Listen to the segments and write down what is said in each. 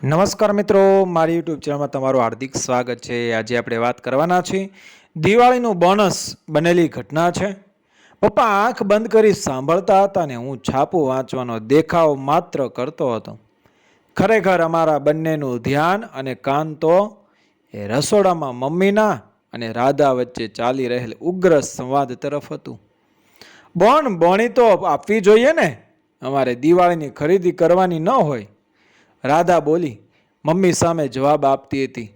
નમસ્કાર મિત્રો, મારી યુટ્યુબ ચેનલમાં તમારું હાર્દિક સ્વાગત છે। આજે આપણે વાત કરવાના છીએ દિવાળીનું બોનસ બનેલી ઘટના છે। પપ્પા આંખ બંધ કરી સાંભળતા હતા ને હું છાપું વાંચવાનો દેખાવ માત્ર કરતો હતો। ખરેખર અમારા બંનેનું ધ્યાન અને કાન તો એ રસોડામાં મમ્મીના અને રાધા વચ્ચે ચાલી રહેલ ઉગ્ર સંવાદ તરફ હતું। બોણી તો આપવી જોઈએ ને, અમારે દિવાળીની ખરીદી કરવાની ન હોય? રાધા બોલી, મમ્મી સામે જવાબ આપતી હતી।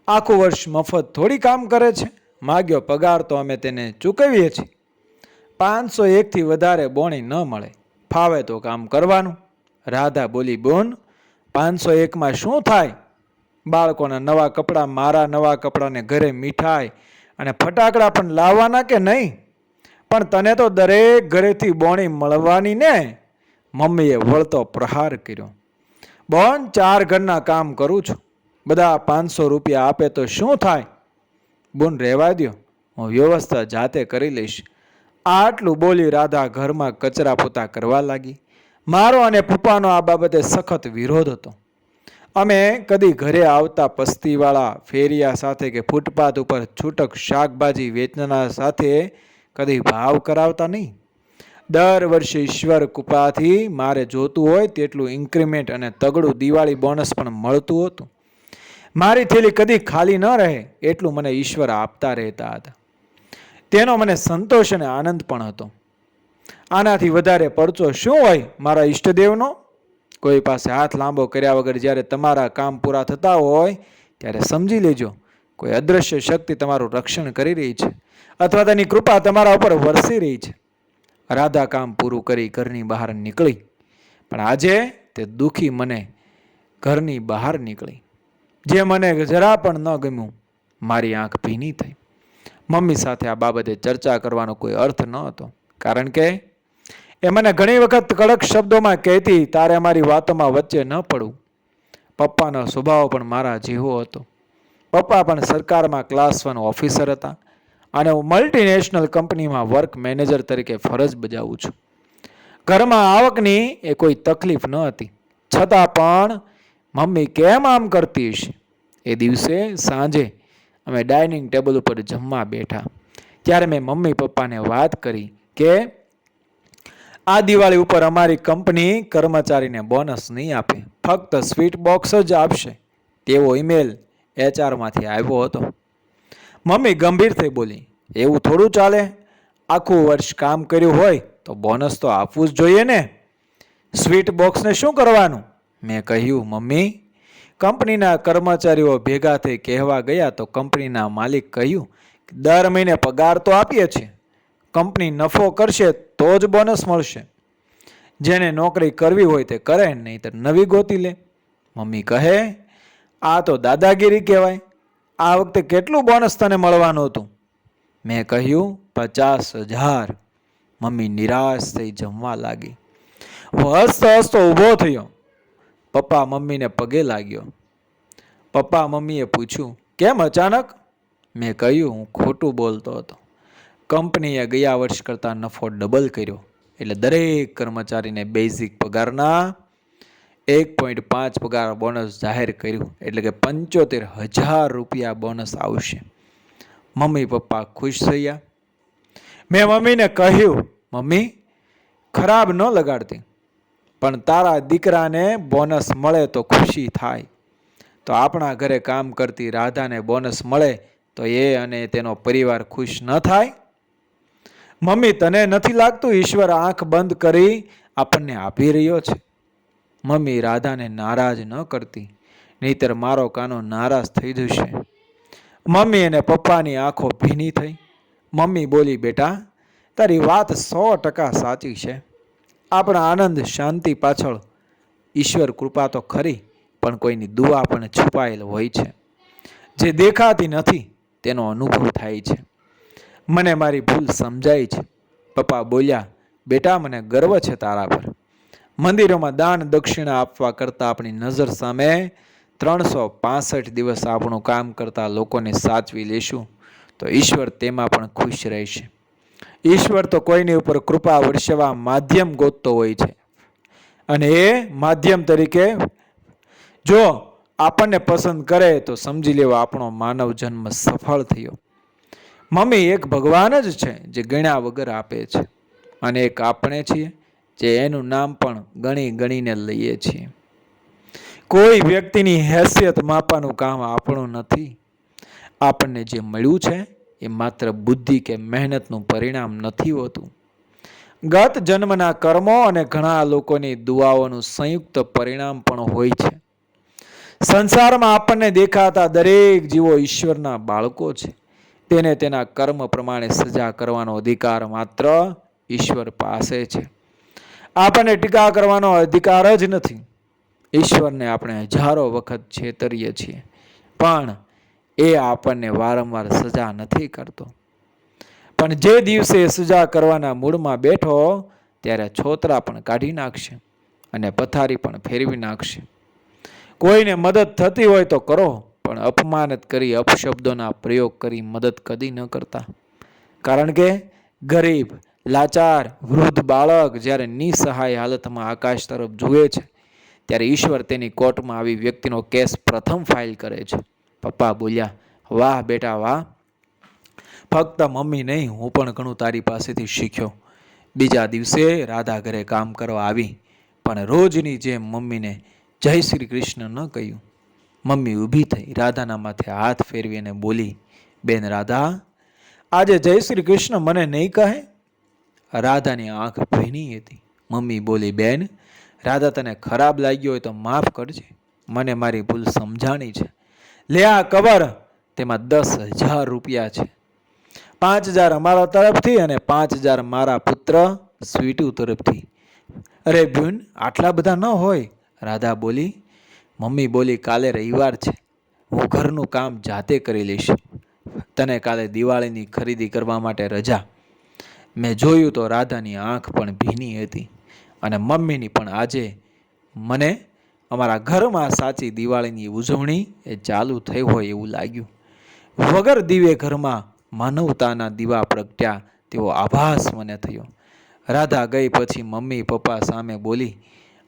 આખું વર્ષ મફત થોડી કામ કરે છે? માગ્યો પગાર તો અમે તેને ચૂકવીએ છીએ। 501થી વધારે બોણી ન મળે, ફાવે તો કામ કરવાનું। રાધા બોલી, બોન 501માં શું થાય? બાળકોના નવા કપડાં, મારા નવા કપડાને ઘરે મીઠાઈ અને ફટાકડા પણ લાવવાના કે નહીં? પણ તને તો દરેક ઘરેથી બોણી મળવાની ને? મમ્મીએ વળતો પ્રહાર કર્યો। બોન 4 ઘરના કામ કરું છું, બધા 500 રૂપિયા આપે તો શું થાય? બોન રહેવા દો, હું વ્યવસ્થા જાતે કરી લઈશ। આટલું બોલી રાધા ઘરમાં કચરા પોતા કરવા લાગી। મારો અને પપ્પાનો આ બાબતે સખત વિરોધ હતો। અમે કદી ઘરે આવતા પસ્તીવાળા ફેરિયા સાથે કે ફૂટપાથ ઉપર છૂટક શાકભાજી વેચનાર સાથે કદી ભાવ કરાવતા નહીં। દર વર્ષે ઈશ્વર કૃપાથી મારે જોતું હોય તેટલું ઇન્ક્રીમેન્ટ અને તગડું દિવાળી બોનસ પણ મળતું હતું। મારી થેલી કદી ખાલી ન રહે એટલું મને ઈશ્વર આપતા રહેતા હતા। તેનો મને સંતોષ અને આનંદ પણ હતો। આનાથી વધારે પરચો શું હોય મારા ઈષ્ટદેવનો? કોઈ પાસે હાથ લાંબો કર્યા વગર જ્યારે તમારા કામ પૂરા થતા હોય ત્યારે સમજી લેજો કોઈ અદૃશ્ય શક્તિ તમારું રક્ષણ કરી રહી છે, અથવા તેની કૃપા તમારા ઉપર વરસી રહી છે। રાધા કામ પૂરું કરી ઘરની બહાર નીકળી, પણ આજે તે દુઃખી મને ઘરની બહાર નીકળી, જે મને જરા પણ ન ગમ્યું। મારી આંખ ભીની થઈ। મમ્મી સાથે આ બાબતે ચર્ચા કરવાનો કોઈ અર્થ ન હતો, કારણ કે એ મને ઘણી વખત કડક શબ્દોમાં કહેતી, તારે અમારી વાતોમાં વચ્ચે ન પડવું। પપ્પાનો સ્વભાવ પણ મારા જેવો હતો। પપ્પા પણ સરકારમાં ક્લાસ 1 ઓફિસર હતા અને હું મલ્ટીનેશનલ કંપનીમાં વર્ક મેનેજર તરીકે ફરજ બજાવું છું। ઘરમાં આવકની એ કોઈ તકલીફ ન હતી, છતાં પણ મમ્મી કેમ આમ કરતી હશે? એ દિવસે સાંજે અમે ડાઇનિંગ ટેબલ ઉપર જમવા બેઠા ત્યારે મેં મમ્મી પપ્પાને વાત કરી કે આ દિવાળી ઉપર અમારી કંપની કર્મચારીને બોનસ નહીં આપે, ફક્ત સ્વીટ બોક્સ જ આપશે, તેવો ઈમેલ HR માંથી આવ્યો હતો। મમ્મી ગંભીર થઈ બોલી, એવું થોડું ચાલે? આખું વર્ષ કામ કર્યું હોય તો બોનસ તો આપવું જ જોઈએ ને, સ્વીટ બોક્સને શું કરવાનું? મેં કહ્યું, મમ્મી, કંપનીના કર્મચારીઓ ભેગા થઈ કહેવા ગયા તો કંપનીના માલિક કહ્યું કે દર મહિને પગાર તો આપીએ છીએ, કંપની નફો કરશે તો જ બોનસ મળશે। જેને નોકરી કરવી હોય તે કરે, નહીં તો નવી ગોતી લે। મમ્મી કહે, આ તો દાદાગીરી કહેવાય। આ વખતે કેટલું બોનસ તને મળવાનું હતું? મેં કહ્યું, 50,000। મમ્મી નિરાશ થઈ જમવા લાગી। હું હસતો હસતો ઊભો થયો। પપ્પા મમ્મીને પગે લાગ્યો। પપ્પા મમ્મીએ પૂછ્યું, કેમ અચાનક? મેં કહ્યું, હું ખોટું બોલતો હતો। કંપનીએ ગયા વર્ષ કરતાં નફો ડબલ કર્યો, એટલે દરેક કર્મચારીને બેઝિક પગારના 1.5 પગાર બોનસ જાહેર કર્યું, એટલે કે 75,000 રૂપિયા બોનસ આવશે। મમ્મી પપ્પા ખુશ થયા। મેં મમ્મીને કહ્યું, મમ્મી, ખરાબ ન લગાડતી, પણ તારા દીકરાને બોનસ મળે તો ખુશી થાય, તો આપણા ઘરે કામ કરતી રાધાને બોનસ મળે તો એ અને તેનો પરિવાર ખુશ ન થાય? મમ્મી, તને નથી લાગતું ઈશ્વર આંખ બંધ કરી આપણને આપી રહ્યો છે? મમ્મી રાધાને નારાજ ન કરતી, નહીતર મારો કાનો નારાજ થઈ જશે। મમ્મી અને પપ્પાની આંખો ભીની થઈ। મમ્મી બોલી, બેટા, તારી વાત 100% સાચી છે। આપણા આનંદ શાંતિ પાછળ ઈશ્વર કૃપા તો ખરી, પણ કોઈની દુઆ પણ છુપાયેલ હોય છે, જે દેખાતી નથી તેનો અનુભવ થાય છે। મને મારી ભૂલ સમજાય છે। પપ્પા બોલ્યા, બેટા, મને ગર્વ છે તારા પર। મંદિરોમાં દાન દક્ષિણા આપવા કરતાં આપણી નજર સામે 365 દિવસ આપણું કામ કરતા લોકોને સાચવી લેશું તો ઈશ્વર તેમાં પણ ખુશ રહેશે। ઈશ્વર તો કોઈની ઉપર કૃપા વર્ષવા માધ્યમ ગોતતો હોય છે, અને એ માધ્યમ તરીકે જો આપણને પસંદ કરે તો સમજી લેવો આપણો માનવ જન્મ સફળ થયો. મમ્મી એક ભગવાન જ છે જે ગણ્યા વગર આપે છે, અને એક આપણે છીએ જે એનું નામ પણ ગણી ગણીને લઈએ છીએ. કોઈ વ્યક્તિની હેસિયત માપવાનું કામ આપણું નથી. આપણને જે મળ્યું છે એ માત્ર બુદ્ધિ કે મહેનતનું પરિણામ નથી હોતું. ગત જન્મના કર્મો અને ઘણા લોકોની દુઆઓનું સંયુક્ત પરિણામ પણ હોય છે. સંસારમાં આપણને દેખાતા દરેક જીવો ઈશ્વરના બાળકો છે. તેને તેના કર્મ પ્રમાણે સજા કરવાનો અધિકાર માત્ર ઈશ્વર પાસે છે. આપણને ટીકા કરવાનો અધિકાર જ નથી. ઈશ્વરને આપણે હજારો વખત છેતરીએ છીએ, પણ એ આપણને વારંવાર સજા નથી કરતો. પણ જે દિવસે સજા કરવાના મૂડમાં બેઠો ત્યારે છોતરા પણ કાઢી નાખશે અને પથારી પણ ફેરવી નાખશે. કોઈને મદદ થતી હોય તો કરો, પણ અપમાનિત કરી અપશબ્દોના પ્રયોગ કરી મદદ કદી ન કરતા. કારણ કે ગરીબ, લાચાર, વૃદ્ધ બાળક જ્યારે નિસહાય હાલતમાં આકાશ તરફ જુએ છે ત્યારે ઈશ્વર તેની કોર્ટમાં આવી વ્યક્તિનો કેસ પ્રથમ ફાઇલ કરે છે. પપ્પા બોલ્યા, વાહ બેટા વાહ, ફક્ત મમ્મી નહીં, હું પણ ઘણું તારી પાસેથી શીખ્યો. બીજા દિવસે રાધા ઘરે કામ કરવા આવી, પણ રોજની જેમ મમ્મીને જય શ્રી કૃષ્ણ ન કહ્યું. મમ્મી ઊભી થઈ, રાધાના માથે હાથ ફેરવીને બોલી, બેન રાધા, આજે જય શ્રી કૃષ્ણ મને નહીં કહે? રાધાની આંખ ભીની હતી. મમ્મી બોલી, બેન રાધા, તને ખરાબ લાગ્યો હોય તો માફ કરજે. મને મારી ભૂલ સમજાણી છે. લે આ કબર, તેમાં 10,000 રૂપિયા છે. 5,000 અમારા તરફથી અને 5,000 મારા પુત્ર સ્વીટુ તરફથી. અરે બેન, આટલા બધા ન હોય, રાધા બોલી. મમ્મી બોલી, કાલે રવિવાર છે, હું ઘરનું કામ જાતે કરી લઈશ. તને કાલે દિવાળીની ખરીદી કરવા માટે રજા. મેં જોયું તો રાધાની આંખ પણ ભીની હતી, અને મમ્મીની પણ. આજે મને અમારા ઘરમાં સાચી દિવાળીની ઉજવણી એ ચાલુ થઈ હોય એવું લાગ્યું. વગર દીવે ઘરમાં માનવતાના દીવા પ્રગટ્યા તેવો આભાસ મને થયો. રાધા ગઈ પછી મમ્મી પપ્પા સામે બોલી,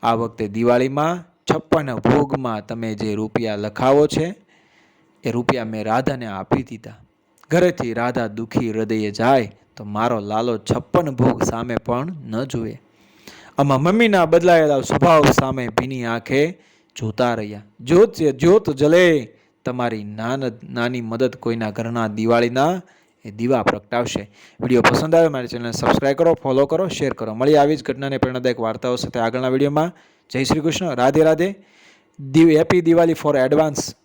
આ વખતે દિવાળીમાં 56 ભોગમાં તમે જે રૂપિયા લખાવો છે એ રૂપિયા મેં રાધાને આપી દીધા. ઘરેથી રાધા દુઃખી હૃદયે જાય તો મારો લાલો 56 ભોગ સામે પણ ન જુએ. આમાં મમ્મીના બદલાયેલા સ્વભાવ સામે ભીની આંખે જોતા રહ્યા. જ્યોત જલે, તમારી નાની મદદ કોઈના ઘરના દિવાળીના એ દીવા પ્રગટાવશે. વિડીયો પસંદ આવે મારી ચેનલને સબસ્ક્રાઈબ કરો, ફોલો કરો, શેર કરો. મળી આવી જ ઘટનાને પ્રેરણાદાયક વાર્તાઓ સાથે આગળના વિડીયોમાં. જય Shri Krishna, Radhe Radhe. Happy Diwali for advance.